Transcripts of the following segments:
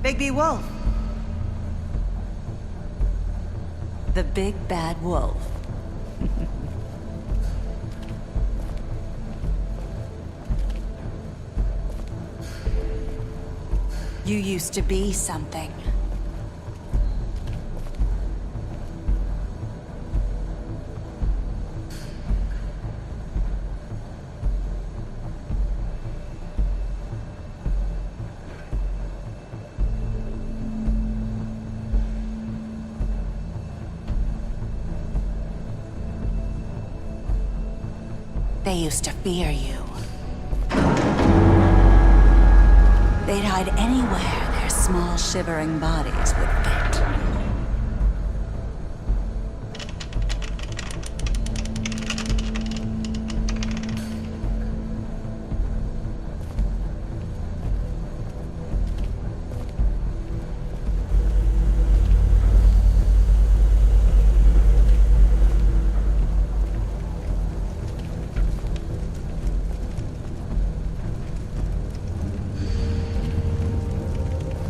Bigby Wolf. The big bad wolf. You used to be something. They used to fear you. They'd hide anywhere their small, shivering bodies would fit.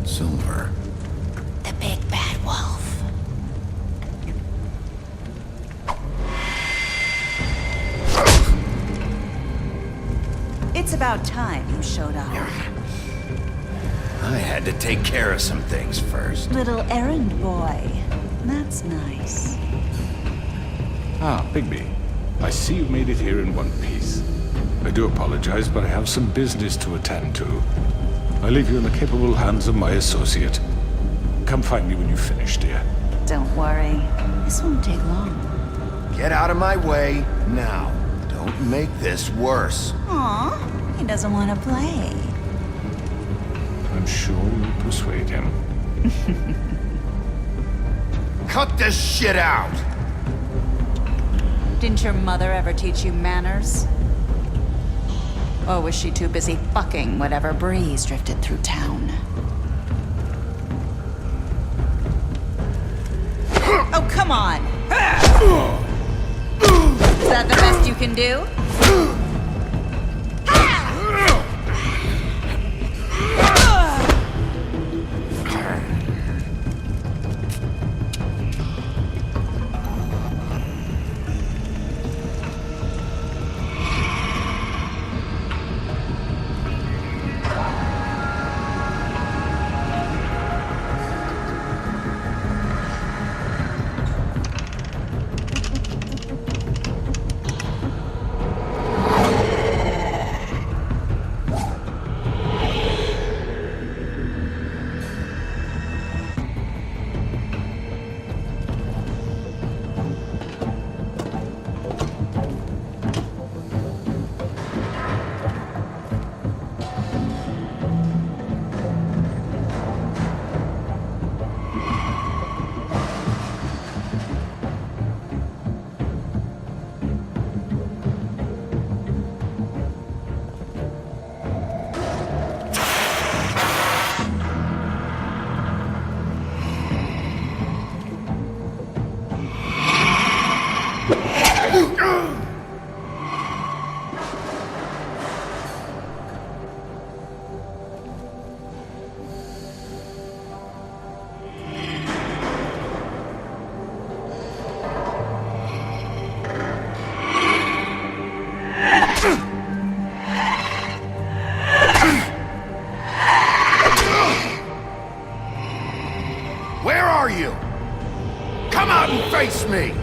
Silver. The big bad wolf. It's about time you showed up. I had to take care of some things first. Little errand boy. That's nice. Ah, Bigby. I see you made it here in one piece. I do apologize, but I have some business to attend to. I leave you in the capable hands of my associate. Come find me when you finish, dear. Don't worry. This won't take long. Get out of my way now. Don't make this worse. Aw, he doesn't want to play. I'm sure you'll persuade him. Cut this shit out! Didn't your mother ever teach you manners? Or was she too busy fucking whatever breeze drifted through town? Oh, come on! Is that the best you can do? Where are you? Come out and face me!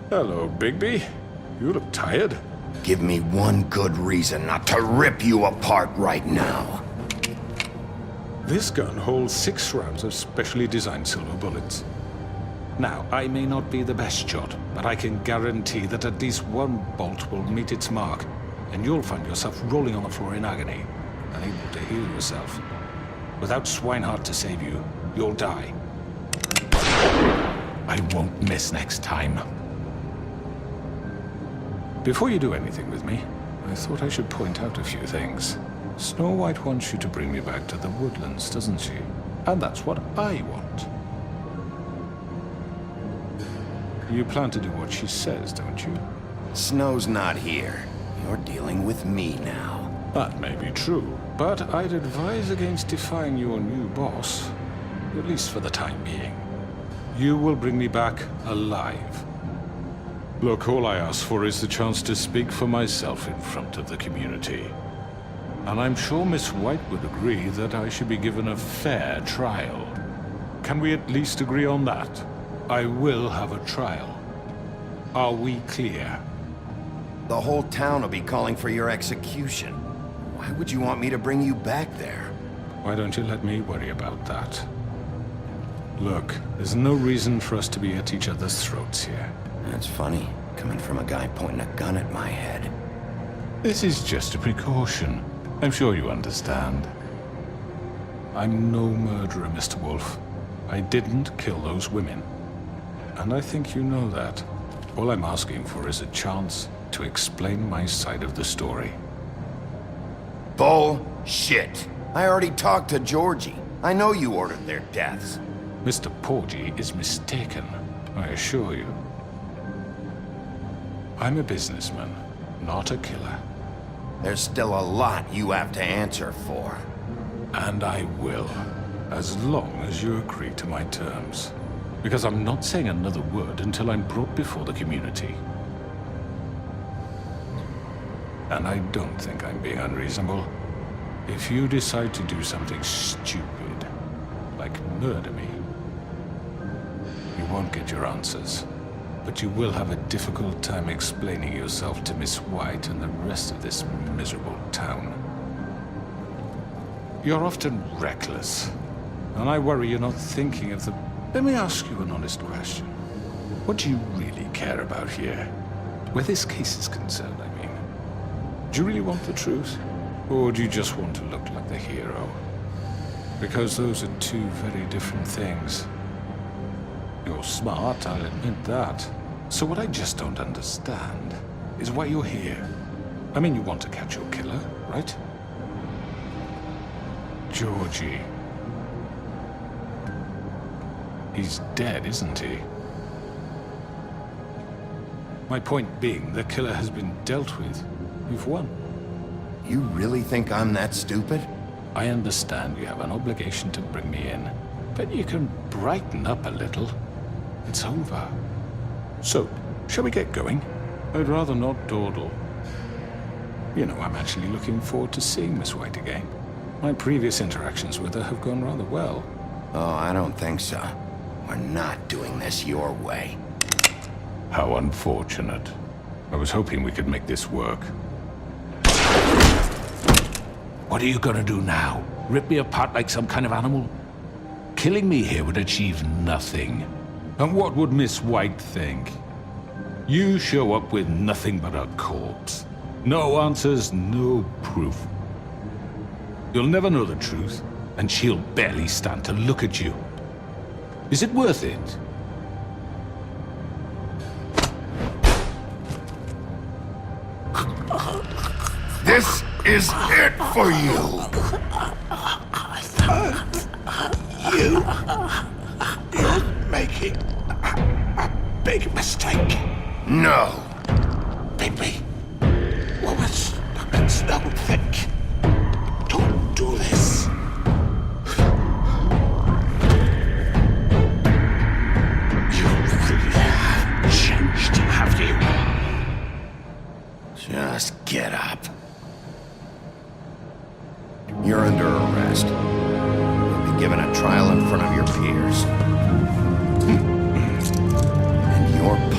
Hello, Bigby. You look tired. Give me one good reason not to rip you apart right now. This gun holds 6 rounds of specially designed silver bullets. Now, I may not be the best shot, but I can guarantee that at least one bolt will meet its mark, and you'll find yourself rolling on the floor in agony, unable to heal yourself. Without Swinehart to save you, you'll die. I won't miss next time. Before you do anything with me, I thought I should point out a few things. Snow White wants you to bring me back to the woodlands, doesn't she? And that's what I want. You plan to do what she says, don't you? Snow's not here. You're dealing with me now. That may be true, but I'd advise against defying your new boss, at least for the time being. You will bring me back alive. Look, all I ask for is the chance to speak for myself in front of the community. And I'm sure Miss White would agree that I should be given a fair trial. Can we at least agree on that? I will have a trial. Are we clear? The whole town will be calling for your execution. Why would you want me to bring you back there? Why don't you let me worry about that? Look, there's no reason for us to be at each other's throats here. That's funny, coming from a guy pointing a gun at my head. This is just a precaution. I'm sure you understand. I'm no murderer, Mr. Wolf. I didn't kill those women. And I think you know that. All I'm asking for is a chance to explain my side of the story. Bullshit! I already talked to Georgie. I know you ordered their deaths. Mr. Porgy is mistaken, I assure you. I'm a businessman, not a killer. There's still a lot you have to answer for. And I will, as long as you agree to my terms. Because I'm not saying another word until I'm brought before the community. And I don't think I'm being unreasonable. If you decide to do something stupid, like murder me, you won't get your answers. But you will have a difficult time explaining yourself to Miss White and the rest of this miserable town. You're often reckless, and I worry you're not thinking of the... Let me ask you an honest question. What do you really care about here? Where this case is concerned, I mean. Do you really want the truth? Or do you just want to look like the hero? Because those are two very different things. You're smart, I'll admit that. So what I just don't understand is why you're here. I mean, you want to catch your killer, right? Georgie. He's dead, isn't he? My point being, the killer has been dealt with. You've won. You really think I'm that stupid? I understand you have an obligation to bring me in, but you can brighten up a little. It's over. So, shall we get going? I'd rather not dawdle. You know, I'm actually looking forward to seeing Miss White again. My previous interactions with her have gone rather well. Oh, I don't think so. We're not doing this your way. How unfortunate. I was hoping we could make this work. What are you gonna do now? Rip me apart like some kind of animal? Killing me here would achieve nothing. And what would Miss White think? You show up with nothing but a corpse. No answers, no proof. You'll never know the truth, and she'll barely stand to look at you. Is it worth it? This is it for you! You're making a big mistake. No! Bigby, what would Snow think?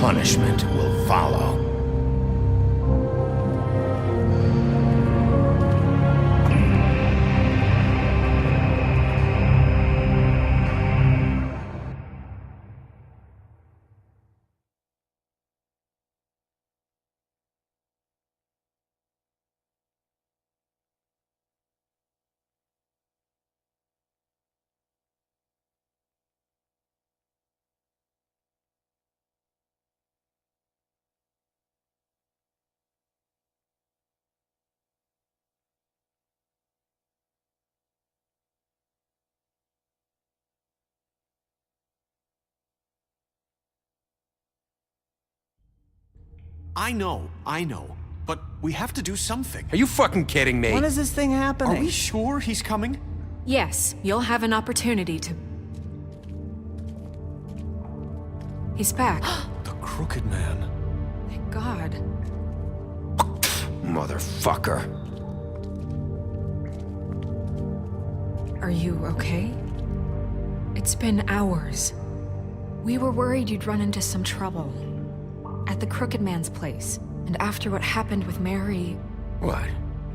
punishment will follow. I know. But we have to do something. Are you fucking kidding me? When is this thing happening? Are we sure he's coming? Yes, you'll have an opportunity to... He's back. The Crooked Man. Thank God. Motherfucker. Are you okay? It's been hours. We were worried you'd run into some trouble. At the Crooked Man's place. And after what happened with Mary... What?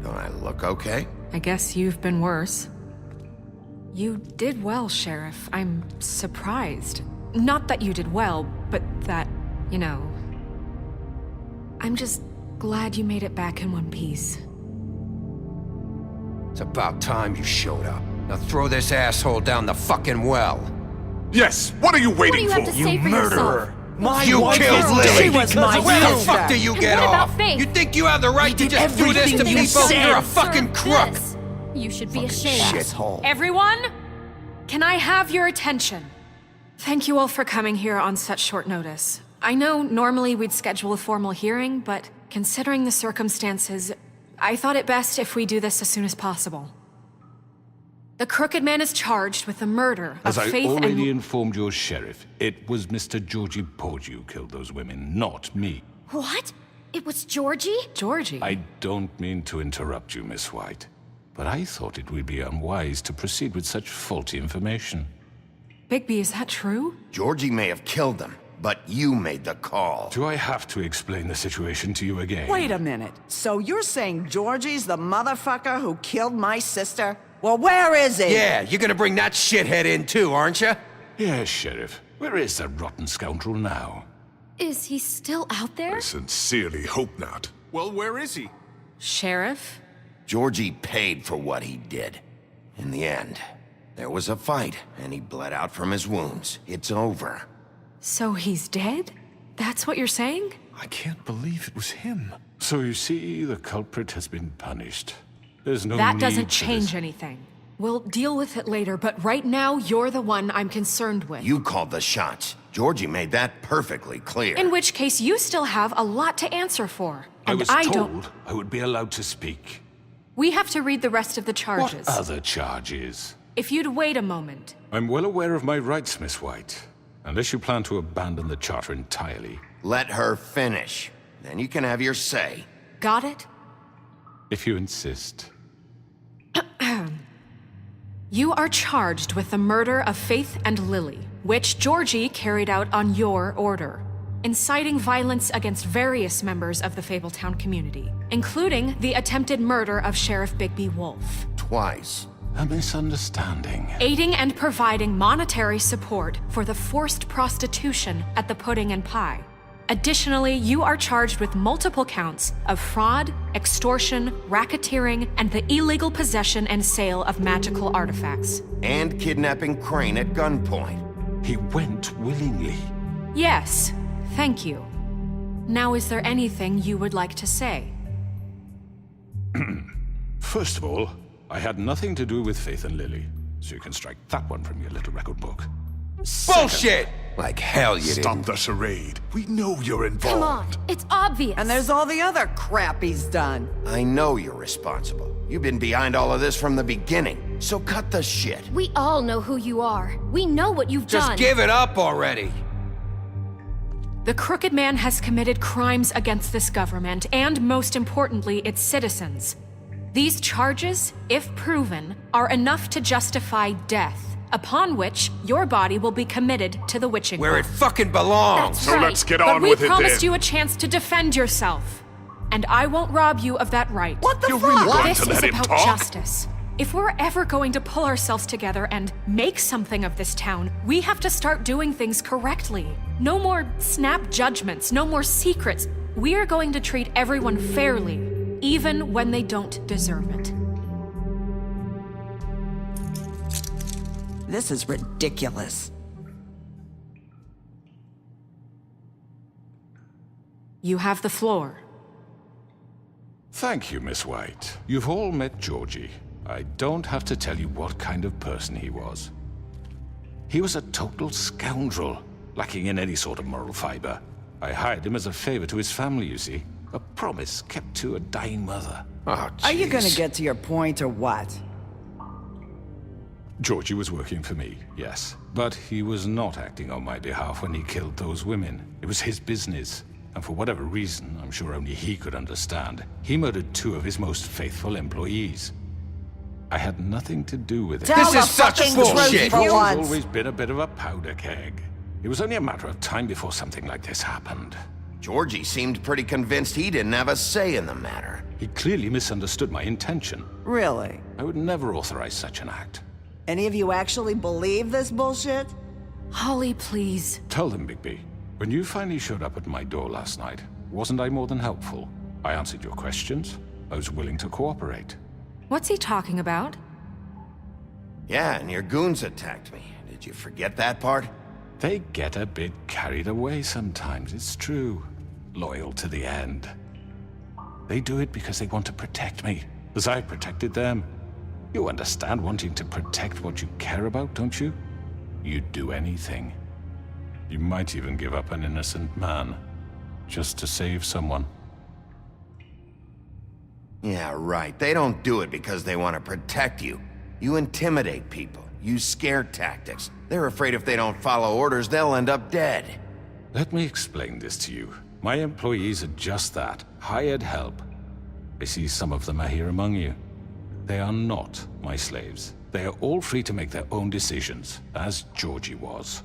Don't I look okay? I guess you've been worse. You did well, Sheriff. I'm surprised. Not that you did well, but that, you know... I'm just glad you made it back in one piece. It's about time you showed up. Now throw this asshole down the fucking well. Yes, what are you What do waiting you for? have to say for yourself? You killed Lily! She was my Where the sister. fuck do you And get what about off? Faith? You think you have the right to just do this to everything you people? said. You're a fucking crook! This. You should be ashamed. Shithole. Everyone, can I have your attention? Thank you all for coming here on such short notice. I know normally we'd schedule a formal hearing, but considering the circumstances, I thought it best if we do this as soon as possible. The Crooked Man is charged with the murder As of I Faith already and... informed your sheriff, it was Mr. Georgie Porgy who killed those women, not me. What? It was Georgie? Georgie? I don't mean to interrupt you, Miss White, but I thought it would be unwise to proceed with such faulty information. Bigby, is that true? Georgie may have killed them, but you made the call. Do I have to explain the situation to you again? Wait a minute. So you're saying Georgie's the motherfucker who killed my sister? Well, where is he? Yeah, you're gonna bring that shithead in too, aren't you? Yes, Sheriff. Where is that rotten scoundrel now? Is he still out there? I sincerely hope not. Well, where is he? Sheriff? Georgie paid for what he did. In the end, there was a fight, and he bled out from his wounds. It's over. So he's dead? That's what you're saying? I can't believe it was him. So you see, the culprit has been punished. There's no That need doesn't for change this. anything. We'll deal with it later, but right now, you're the one I'm concerned with. You called the shots. Georgie made that perfectly clear. In which case, you still have a lot to answer for. I And was don't... told I would be allowed to speak. We have to read the rest of the charges. What other charges? If you'd wait a moment. I'm well aware of my rights, Miss White. Unless you plan to abandon the charter entirely. Let her finish. Then you can have your say. Got it? If you insist. You are charged with the murder of Faith and Lily, which Georgie carried out on your order, inciting violence against various members of the Fabletown community, including the attempted murder of Sheriff Bigby Wolf, Twice. A misunderstanding. aiding and providing monetary support for the forced prostitution at the Pudding and Pie. Additionally, you are charged with multiple counts of fraud, extortion, racketeering, and the illegal possession and sale of magical artifacts. And kidnapping Crane at gunpoint. He went willingly. Yes, thank you. Now, is there anything you would like to say? First of all, I had nothing to do with Faith and Lily, so you can strike that one from your little record book. Bullshit! Like hell you Stop didn't. the charade. We know you're involved. Come on, it's obvious. And there's all the other crap he's done. I know you're responsible. You've been behind all of this from the beginning, so cut the shit. We all know who you are. We know what you've Just done. give it up already. The Crooked Man has committed crimes against this government and, most importantly, its citizens. These charges, if proven, are enough to justify death. upon which your body will be committed to the witching Where it well. fucking belongs! That's So right. let's get but on we with it promised then. you a chance to defend yourself. And I won't rob you of that right. What the You're fuck? really going This to is let him about talk? justice. If we're ever going to pull ourselves together and make something of this town, we have to start doing things correctly. No more snap judgments, no more secrets. We are going to treat everyone fairly, even when they don't deserve it. This is ridiculous. You have the floor. Thank you, Miss White. You've all met Georgie. I don't have to tell you what kind of person he was. He was a total scoundrel, lacking in any sort of moral fiber. I hired him as a favor to his family, you see. A promise kept to a dying mother. Oh, Are you gonna jeez. get to your point or what? Georgie was working for me, yes. But he was not acting on my behalf when he killed those women. It was his business. And for whatever reason, I'm sure only he could understand, he murdered 2 of his most faithful employees. I had nothing to do with it. Tell This the is such fucking bullshit. truth for He's once. always been a bit of a powder keg. It was only a matter of time before something like this happened. Georgie seemed pretty convinced he didn't have a say in the matter. He clearly misunderstood my intention. Really? I would never authorize such an act. Any of you actually believe this bullshit? Holly, please. Tell them, Bigby. When you finally showed up at my door last night, wasn't I more than helpful? I answered your questions. I was willing to cooperate. What's he talking about? Yeah, and your goons attacked me. Did you forget that part? They get a bit carried away sometimes, it's true. Loyal to the end. They do it because they want to protect me, as I protected them. You understand wanting to protect what you care about, don't you? You'd do anything. You might even give up an innocent man, just to save someone. Yeah, right. They don't do it because they want to protect you. You intimidate people, use scare tactics. They're afraid if they don't follow orders, they'll end up dead. Let me explain this to you. My employees are just that, hired help. I see some of them are here among you. They are not my slaves. They are all free to make their own decisions, as Georgie was.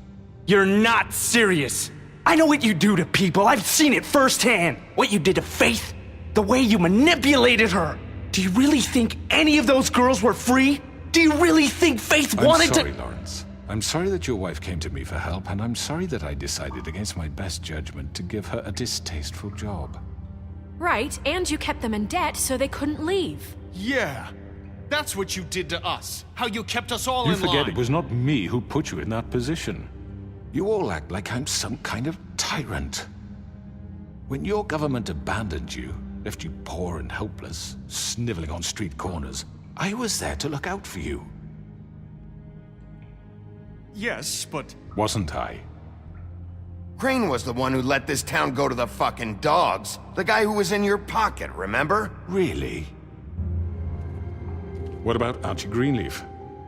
You're not serious. I know what you do to people. I've seen it firsthand. What you did to Faith. The way you manipulated her. Do you really think any of those girls were free? Do you really think Faith wanted I'm sorry, to— Lawrence. I'm sorry that your wife came to me for help, and I'm sorry that I decided against my best judgment to give her a distasteful job. Right, and you kept them in debt so they couldn't leave. Yeah. That's what you did to us. How you kept us all You in forget line. it was not me who put you in that position. You all act like I'm some kind of tyrant. When your government abandoned you, left you poor and helpless, sniveling on street corners, I was there to look out for you. Yes, but Wasn't I? Crane was the one who let this town go to the fucking dogs. The guy who was in your pocket, remember? Really? What about Auntie Greenleaf?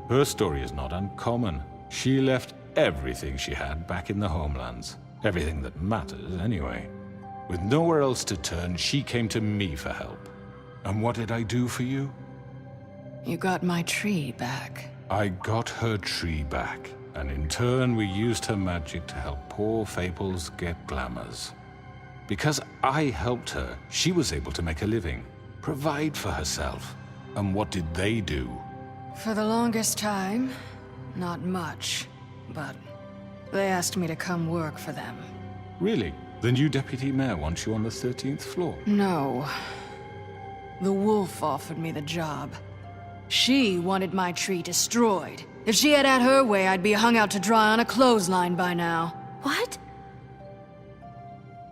Her story is not uncommon. She left everything she had back in the homelands. Everything that matters, anyway. With nowhere else to turn, she came to me for help. And what did I do for you? You got my tree back. I got her tree back, and in turn we used her magic to help poor Fables get glamours. Because I helped her, she was able to make a living, provide for herself. And what did they do? For the longest time, not much. But they asked me to come work for them. Really? The new deputy mayor wants you on the 13th floor. No. The wolf offered me the job. She wanted my tree destroyed. If she had her way, I'd be hung out to dry on a clothesline by now. What?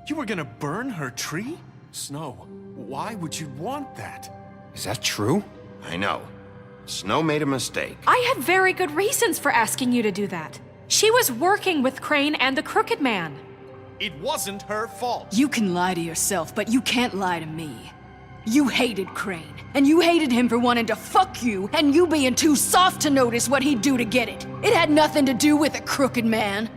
you were gonna burn her tree? Snow, why would you want that? Is that true? I know. Snow made a mistake. I had very good reasons for asking you to do that. She was working with Crane and the Crooked Man. It wasn't her fault. You can lie to yourself, but you can't lie to me. You hated Crane, and you hated him for wanting to fuck you, and you being too soft to notice what he'd do to get it. It had nothing to do with the Crooked Man.